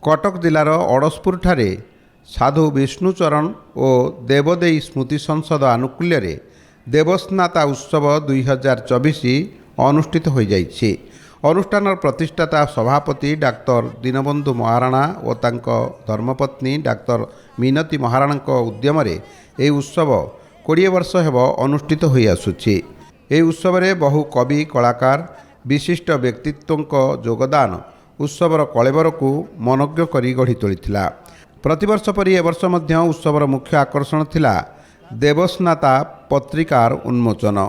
कटक जिलार अड़सपुर ठारे साधु विष्णुचरण और देवदेई स्मृति संसद आनुकूल्य देवस्नाता उत्सव 2024 अनुष्ठित हो जाइए। अनुष्ठान प्रतिष्ठाता सभापति डाक्तर दीनबंधु महाराणा और तांको धर्मपत्नी डाक्तर मिनती महाराणा उद्यम यह उत्सव 20 वर्ष हेब अनुष्ठित हो आसुछि। यह उत्सव में बहु कवि कलाकार विशिष्ट व्यक्तित्वों योगदान उत्सवर कलेवर को मनोज्ञ करी गढ़ी तोलिथिला। प्रतिवर्ष परि ए वर्ष मध्य उत्सवर मुख्य आकर्षण थिला देवस्नाता पत्रिकार उन्मोचन।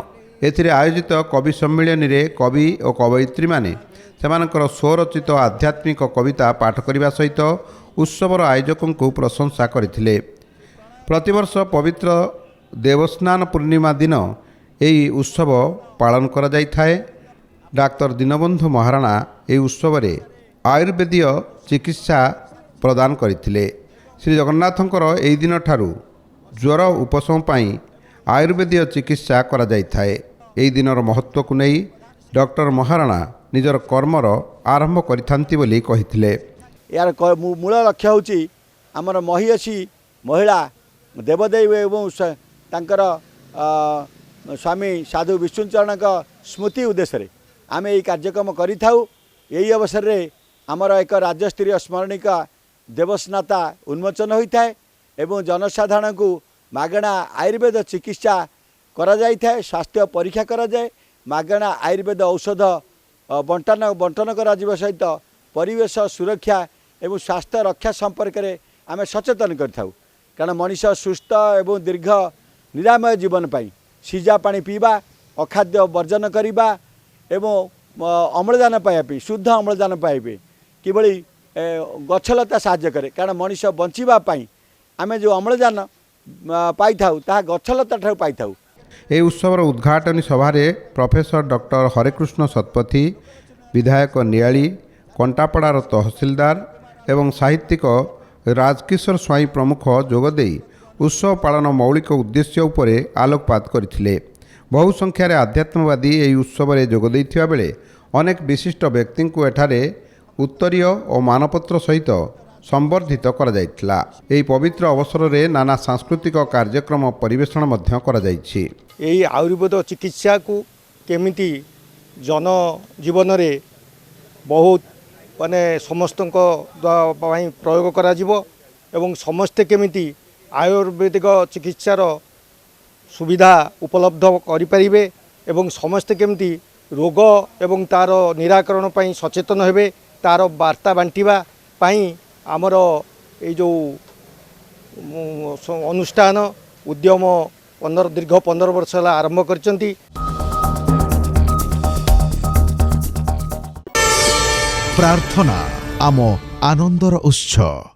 एथिरे आयोजित कवि सम्मेलन रे कवि और कवयित्री माने सेमानकर स्वरचित आध्यात्मिक कविता पाठ करने सहित उत्सवर आयोजकों को प्रशंसा करथिले। प्रतिवर्ष पवित्र देवस्नान पूर्णिमा दिन यही उत्सव पालन करा जाय थाए। डाक्तर दीनबंधु महाराणा यह उत्सव रे आयुर्वेदीय चिकित्सा प्रदान करथिले। श्री जगन्नाथंकर एही दिन ठारू ज्वर उपशम पाई आयुर्वेदीय चिकित्सा करा जाय थाए। एही दिनर महत्व को नहीं डॉक्टर महाराणा निजर कर्मर आरंभ करिथांती बोली कहिथिले। यार मूल लक्ष्य होची हमर महिषी महिला देवदेव एवं तांकर स्वामी साधु विष्णुचरण का स्मृति उद्देश्य आम यही कार्यक्रम करिथाउ। यही अवसर रे आमर एक राज्यस्तरीय स्मरणिका देवस्नाता उन्मोचन होता है एवं जनसाधारण को मागणा आयुर्वेद चिकित्सा करा जाय थाए। स्वास्थ्य परीक्षा करा जाए, मागणा आयुर्वेद औषध बंटन करा जीव सहित परिवेश सुरक्षा एवं स्वास्थ्य रक्षा संपर्क में आम सचेतन करिथाउ। कारण मनीष सुस्थ एवं दीर्घ निरामय जीवन पाई सीजा पानी पीवा, अखाद्य वर्जन करवा एवं अम्लजान पाइबा शुद्ध अम्लजान पाइबे किभली गछलता साहाय्य करे। कारण मनीष बंचापी आम जो अम्लजान पाई था गछलता ठार पाई था। यह उत्सवर उद्घाटनी सभारे प्रोफेसर डॉक्टर हरेकृष्ण शतपथी, विधायक नियाली, कंटापड़ार तहसिलदार एवं साहित्यिक राजकिशोर स्वाई प्रमुख जोगदे उत्सव पालन मौलिक उद्देश्य उपरे आलोकपात करथिले। बहु संख्यार आध्यात्मवादी यही उत्सव में जोगदेइथिबा बेले अनेक विशिष्ट व्यक्ति को एठारे उत्तरीय और मानपत्र सहित संबर्धित करा जायतिला। एही पवित्र अवसर में नाना सांस्कृतिक कार्यक्रम परिवेषण मध्य करा जायछि। यही आयुर्वेद चिकित्सा को केमिति जन जीवन रे बहुत माने समस्त प्रयोग करा जीवो एवं समस्ते केमिति आयुर्वेदिक चिकित्सार सुविधा उपलब्ध करिपारिबे एवं समस्ते केमिति रोग एवं तार निराकरण पई सचेतन हेबे तार वार्ता बांटिबा पई आमर ए जो अनुष्ठान उद्यम दीर्घ 15 वर्ष आरंभ करचंती। प्रार्थना आम आनंदर उत्सव।